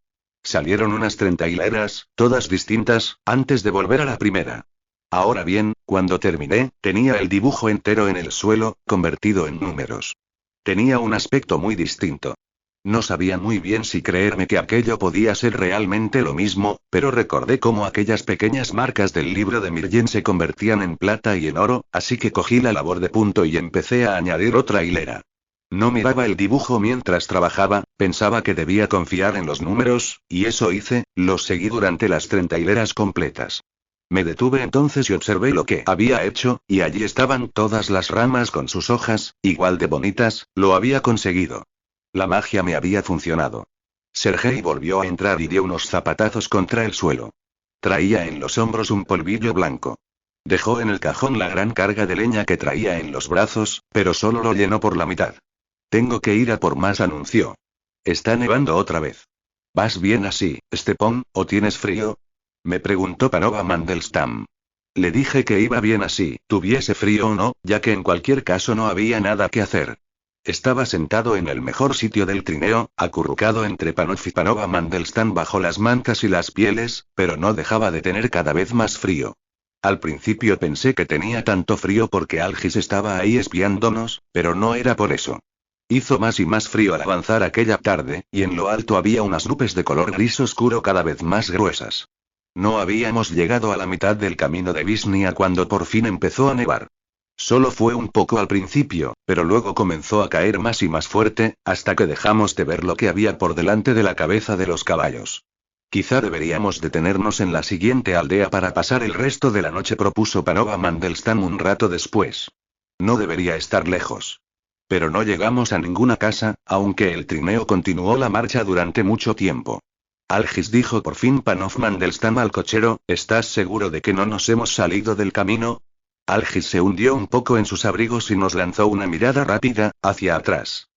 Salieron unas 30 hileras, todas distintas, antes de volver a la primera. Ahora bien, cuando terminé, tenía el dibujo entero en el suelo, convertido en números. Tenía un aspecto muy distinto. No sabía muy bien si creerme que aquello podía ser realmente lo mismo, pero recordé cómo aquellas pequeñas marcas del libro de Mirjem se convertían en plata y en oro, así que cogí la labor de punto y empecé a añadir otra hilera. No miraba el dibujo mientras trabajaba, pensaba que debía confiar en los números, y eso hice, los seguí durante las 30 hileras completas. Me detuve entonces y observé lo que había hecho, y allí estaban todas las ramas con sus hojas, igual de bonitas, lo había conseguido. La magia me había funcionado. Sergei volvió a entrar y dio unos zapatazos contra el suelo. Traía en los hombros un polvillo blanco. Dejó en el cajón la gran carga de leña que traía en los brazos, pero solo lo llenó por la mitad. Tengo que ir a por más, anunció. Está nevando otra vez. ¿Vas bien así, Stepón, o tienes frío? Me preguntó Panova Mandelstam. Le dije que iba bien así, tuviese frío o no, ya que en cualquier caso no había nada que hacer. Estaba sentado en el mejor sitio del trineo, acurrucado entre Panov y Panova Mandelstam bajo las mantas y las pieles, pero no dejaba de tener cada vez más frío. Al principio pensé que tenía tanto frío porque Algis estaba ahí espiándonos, pero no era por eso. Hizo más y más frío al avanzar aquella tarde, y en lo alto había unas nubes de color gris oscuro cada vez más gruesas. No habíamos llegado a la mitad del camino de Visnia cuando por fin empezó a nevar. Solo fue un poco al principio, pero luego comenzó a caer más y más fuerte, hasta que dejamos de ver lo que había por delante de la cabeza de los caballos. Quizá deberíamos detenernos en la siguiente aldea para pasar el resto de la noche, propuso Panova Mandelstam un rato después. No debería estar lejos. Pero no llegamos a ninguna casa, aunque el trineo continuó la marcha durante mucho tiempo. Algis, dijo por fin Panov Mandelstam al cochero, ¿estás seguro de que no nos hemos salido del camino? Algis se hundió un poco en sus abrigos y nos lanzó una mirada rápida, hacia atrás.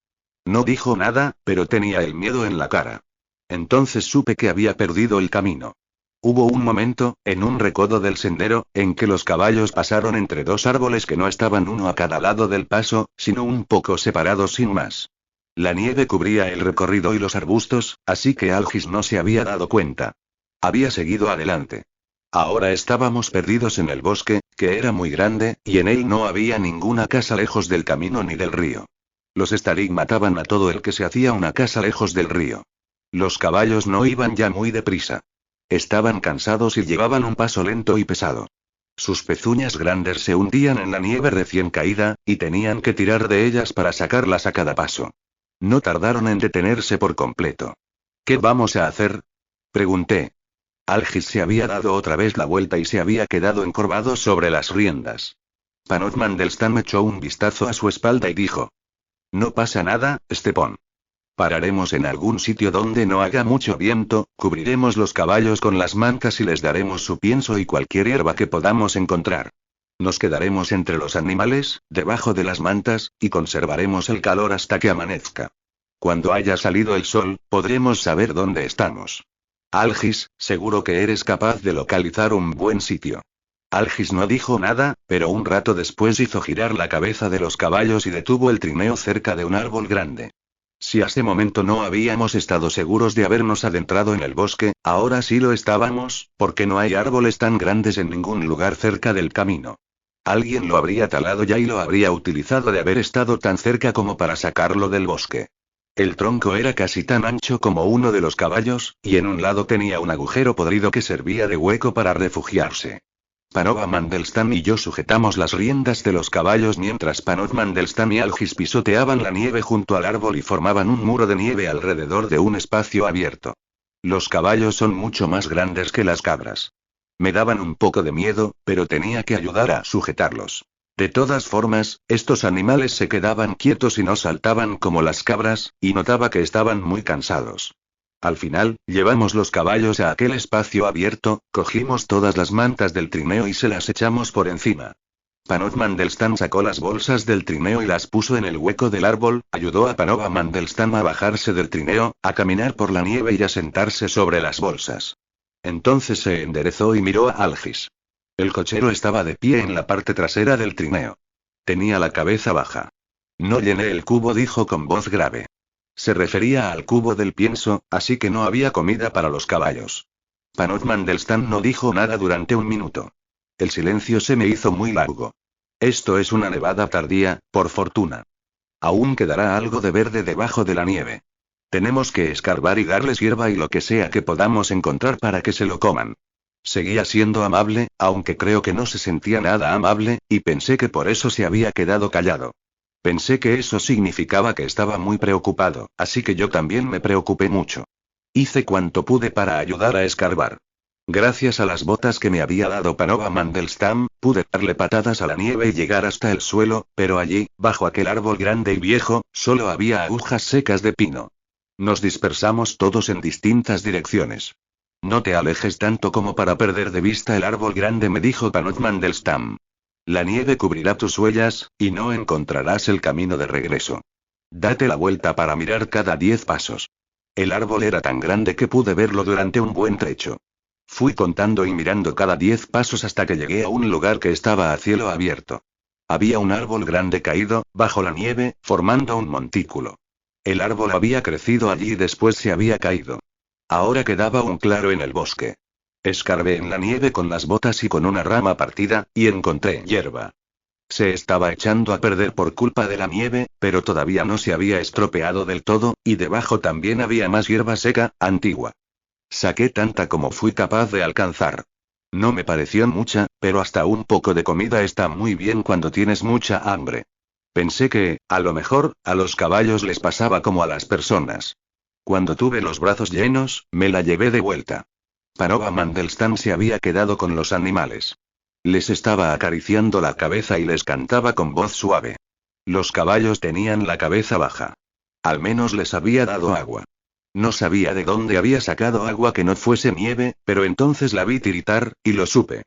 No dijo nada, pero tenía el miedo en la cara. Entonces supe que había perdido el camino. Hubo un momento, en un recodo del sendero, en que los caballos pasaron entre dos árboles que no estaban uno a cada lado del paso, sino un poco separados sin más. La nieve cubría el recorrido y los arbustos, así que Algis no se había dado cuenta. Había seguido adelante. Ahora estábamos perdidos en el bosque, que era muy grande, y en él no había ninguna casa lejos del camino ni del río. Los Starig mataban a todo el que se hacía una casa lejos del río. Los caballos no iban ya muy deprisa. Estaban cansados y llevaban un paso lento y pesado. Sus pezuñas grandes se hundían en la nieve recién caída, y tenían que tirar de ellas para sacarlas a cada paso. No tardaron en detenerse por completo. ¿Qué vamos a hacer?, pregunté. Algis se había dado otra vez la vuelta y se había quedado encorvado sobre las riendas. Panov Mandelstam echó un vistazo a su espalda y dijo: No pasa nada, Stepón. Pararemos en algún sitio donde no haga mucho viento, cubriremos los caballos con las mantas y les daremos su pienso y cualquier hierba que podamos encontrar. Nos quedaremos entre los animales, debajo de las mantas, y conservaremos el calor hasta que amanezca. Cuando haya salido el sol, podremos saber dónde estamos. Algis, seguro que eres capaz de localizar un buen sitio. Algis no dijo nada, pero un rato después hizo girar la cabeza de los caballos y detuvo el trineo cerca de un árbol grande. Si hace momento no habíamos estado seguros de habernos adentrado en el bosque, ahora sí lo estábamos, porque no hay árboles tan grandes en ningún lugar cerca del camino. Alguien lo habría talado ya y lo habría utilizado de haber estado tan cerca como para sacarlo del bosque. El tronco era casi tan ancho como uno de los caballos, y en un lado tenía un agujero podrido que servía de hueco para refugiarse. Panova Mandelstam y yo sujetamos las riendas de los caballos mientras Panov Mandelstam y Algis pisoteaban la nieve junto al árbol y formaban un muro de nieve alrededor de un espacio abierto. Los caballos son mucho más grandes que las cabras. Me daban un poco de miedo, pero tenía que ayudar a sujetarlos. De todas formas, estos animales se quedaban quietos y no saltaban como las cabras, y notaba que estaban muy cansados. Al final, llevamos los caballos a aquel espacio abierto, cogimos todas las mantas del trineo y se las echamos por encima. Panov Mandelstam sacó las bolsas del trineo y las puso en el hueco del árbol, ayudó a Panova Mandelstam a bajarse del trineo, a caminar por la nieve y a sentarse sobre las bolsas. Entonces se enderezó y miró a Algis. El cochero estaba de pie en la parte trasera del trineo. Tenía la cabeza baja. No llené el cubo, dijo con voz grave. Se refería al cubo del pienso, así que no había comida para los caballos. Panov Mandelstam no dijo nada durante un minuto. El silencio se me hizo muy largo. Esto es una nevada tardía, por fortuna. Aún quedará algo de verde debajo de la nieve. Tenemos que escarbar y darles hierba y lo que sea que podamos encontrar para que se lo coman. Seguía siendo amable, aunque creo que no se sentía nada amable, y pensé que por eso se había quedado callado. Pensé que eso significaba que estaba muy preocupado, así que yo también me preocupé mucho. Hice cuanto pude para ayudar a escarbar. Gracias a las botas que me había dado Panova Mandelstam, pude darle patadas a la nieve y llegar hasta el suelo, pero allí, bajo aquel árbol grande y viejo, solo había agujas secas de pino. Nos dispersamos todos en distintas direcciones. No te alejes tanto como para perder de vista el árbol grande, me dijo Panov Mandelstam. La nieve cubrirá tus huellas, y no encontrarás el camino de regreso. Date la vuelta para mirar cada 10 pasos. El árbol era tan grande que pude verlo durante un buen trecho. Fui contando y mirando cada 10 pasos hasta que llegué a un lugar que estaba a cielo abierto. Había un árbol grande caído, bajo la nieve, formando un montículo. El árbol había crecido allí y después se había caído. Ahora quedaba un claro en el bosque. Escarbé en la nieve con las botas y con una rama partida, y encontré hierba. Se estaba echando a perder por culpa de la nieve, pero todavía no se había estropeado del todo, y debajo también había más hierba seca, antigua. Saqué tanta como fui capaz de alcanzar. No me pareció mucha, pero hasta un poco de comida está muy bien cuando tienes mucha hambre. Pensé que, a lo mejor, a los caballos les pasaba como a las personas. Cuando tuve los brazos llenos, me la llevé de vuelta. Panova Mandelstam se había quedado con los animales. Les estaba acariciando la cabeza y les cantaba con voz suave. Los caballos tenían la cabeza baja. Al menos les había dado agua. No sabía de dónde había sacado agua que no fuese nieve, pero entonces la vi tiritar, y lo supe.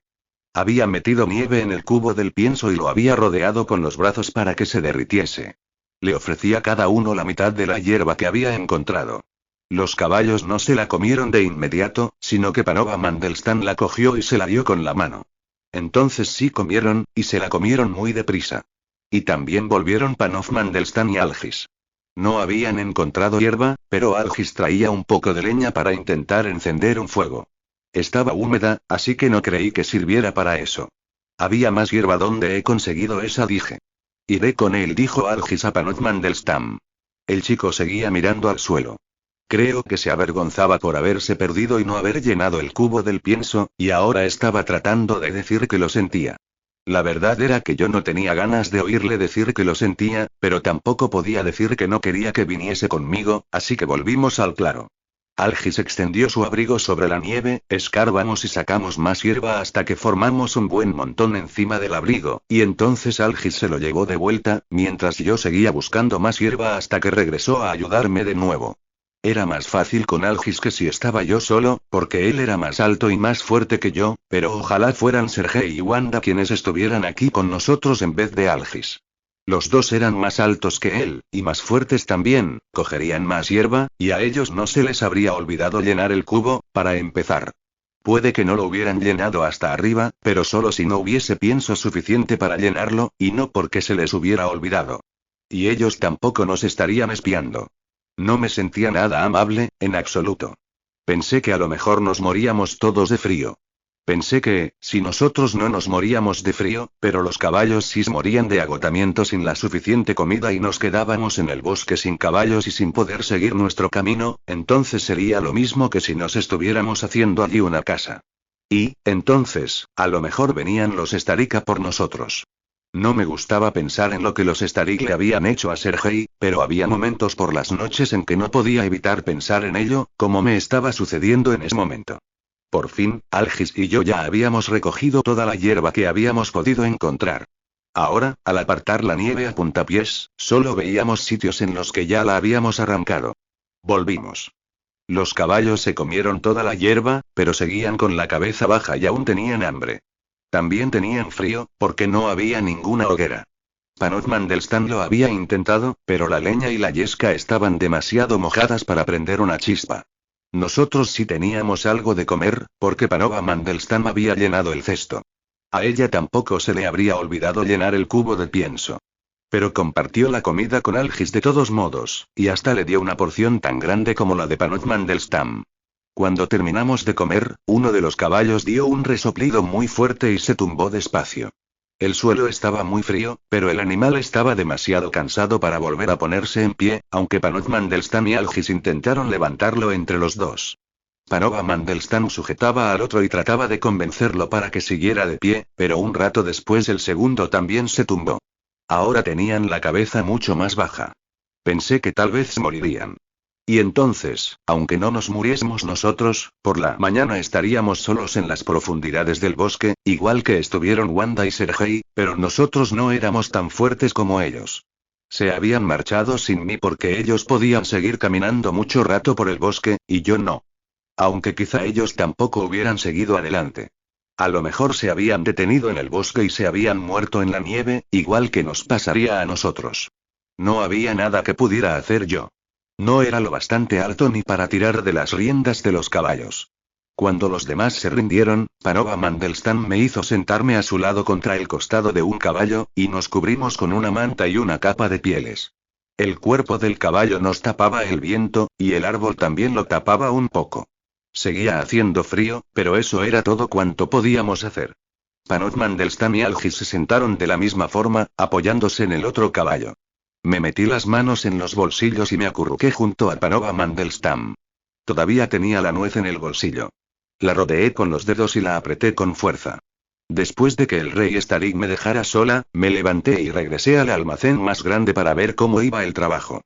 Había metido nieve en el cubo del pienso y lo había rodeado con los brazos para que se derritiese. Le ofrecí a cada uno la mitad de la hierba que había encontrado. Los caballos no se la comieron de inmediato, sino que Panova Mandelstam la cogió y se la dio con la mano. Entonces sí comieron, y se la comieron muy deprisa. Y también volvieron Panov Mandelstam y Algis. No habían encontrado hierba, pero Algis traía un poco de leña para intentar encender un fuego. Estaba húmeda, así que no creí que sirviera para eso. Había más hierba donde he conseguido esa, dije. Iré con él, dijo Algis a Panov Mandelstam. El chico seguía mirando al suelo. Creo que se avergonzaba por haberse perdido y no haber llenado el cubo del pienso, y ahora estaba tratando de decir que lo sentía. La verdad era que yo no tenía ganas de oírle decir que lo sentía, pero tampoco podía decir que no quería que viniese conmigo, así que volvimos al claro. Algis extendió su abrigo sobre la nieve, escarbamos y sacamos más hierba hasta que formamos un buen montón encima del abrigo, y entonces Algis se lo llevó de vuelta, mientras yo seguía buscando más hierba hasta que regresó a ayudarme de nuevo. Era más fácil con Algis que si estaba yo solo, porque él era más alto y más fuerte que yo, pero ojalá fueran Sergei y Wanda quienes estuvieran aquí con nosotros en vez de Algis. Los dos eran más altos que él, y más fuertes también, cogerían más hierba, y a ellos no se les habría olvidado llenar el cubo, para empezar. Puede que no lo hubieran llenado hasta arriba, pero solo si no hubiese pienso suficiente para llenarlo, y no porque se les hubiera olvidado. Y ellos tampoco nos estarían espiando. No me sentía nada amable, en absoluto. Pensé que a lo mejor nos moríamos todos de frío. Pensé que, si nosotros no nos moríamos de frío, pero los caballos sí se morían de agotamiento sin la suficiente comida y nos quedábamos en el bosque sin caballos y sin poder seguir nuestro camino, entonces sería lo mismo que si nos estuviéramos haciendo allí una casa. Y, entonces, a lo mejor venían los Starik a por nosotros. No me gustaba pensar en lo que los Starik le habían hecho a Sergei, pero había momentos por las noches en que no podía evitar pensar en ello, como me estaba sucediendo en ese momento. Por fin, Algis y yo ya habíamos recogido toda la hierba que habíamos podido encontrar. Ahora, al apartar la nieve a puntapiés, solo veíamos sitios en los que ya la habíamos arrancado. Volvimos. Los caballos se comieron toda la hierba, pero seguían con la cabeza baja y aún tenían hambre. También tenían frío, porque no había ninguna hoguera. Panot Mandelstam lo había intentado, pero la leña y la yesca estaban demasiado mojadas para prender una chispa. Nosotros sí teníamos algo de comer, porque Panova Mandelstam había llenado el cesto. A ella tampoco se le habría olvidado llenar el cubo de pienso. Pero compartió la comida con Algis de todos modos, y hasta le dio una porción tan grande como la de Panot Mandelstam. Cuando terminamos de comer, uno de los caballos dio un resoplido muy fuerte y se tumbó despacio. El suelo estaba muy frío, pero el animal estaba demasiado cansado para volver a ponerse en pie, aunque Panot Mandelstam y Algis intentaron levantarlo entre los dos. Panova Mandelstam sujetaba al otro y trataba de convencerlo para que siguiera de pie, pero un rato después el segundo también se tumbó. Ahora tenían la cabeza mucho más baja. Pensé que tal vez morirían. Y entonces, aunque no nos muriésemos nosotros, por la mañana estaríamos solos en las profundidades del bosque, igual que estuvieron Wanda y Sergei, pero nosotros no éramos tan fuertes como ellos. Se habían marchado sin mí porque ellos podían seguir caminando mucho rato por el bosque, y yo no. Aunque quizá ellos tampoco hubieran seguido adelante. A lo mejor se habían detenido en el bosque y se habían muerto en la nieve, igual que nos pasaría a nosotros. No había nada que pudiera hacer yo. No era lo bastante alto ni para tirar de las riendas de los caballos. Cuando los demás se rindieron, Panova Mandelstam me hizo sentarme a su lado contra el costado de un caballo, y nos cubrimos con una manta y una capa de pieles. El cuerpo del caballo nos tapaba el viento, y el árbol también lo tapaba un poco. Seguía haciendo frío, pero eso era todo cuanto podíamos hacer. Panot Mandelstam y Algis se sentaron de la misma forma, apoyándose en el otro caballo. Me metí las manos en los bolsillos y me acurruqué junto a Panova Mandelstam. Todavía tenía la nuez en el bolsillo. La rodeé con los dedos y la apreté con fuerza. Después de que el rey Starik me dejara sola, me levanté y regresé al almacén más grande para ver cómo iba el trabajo.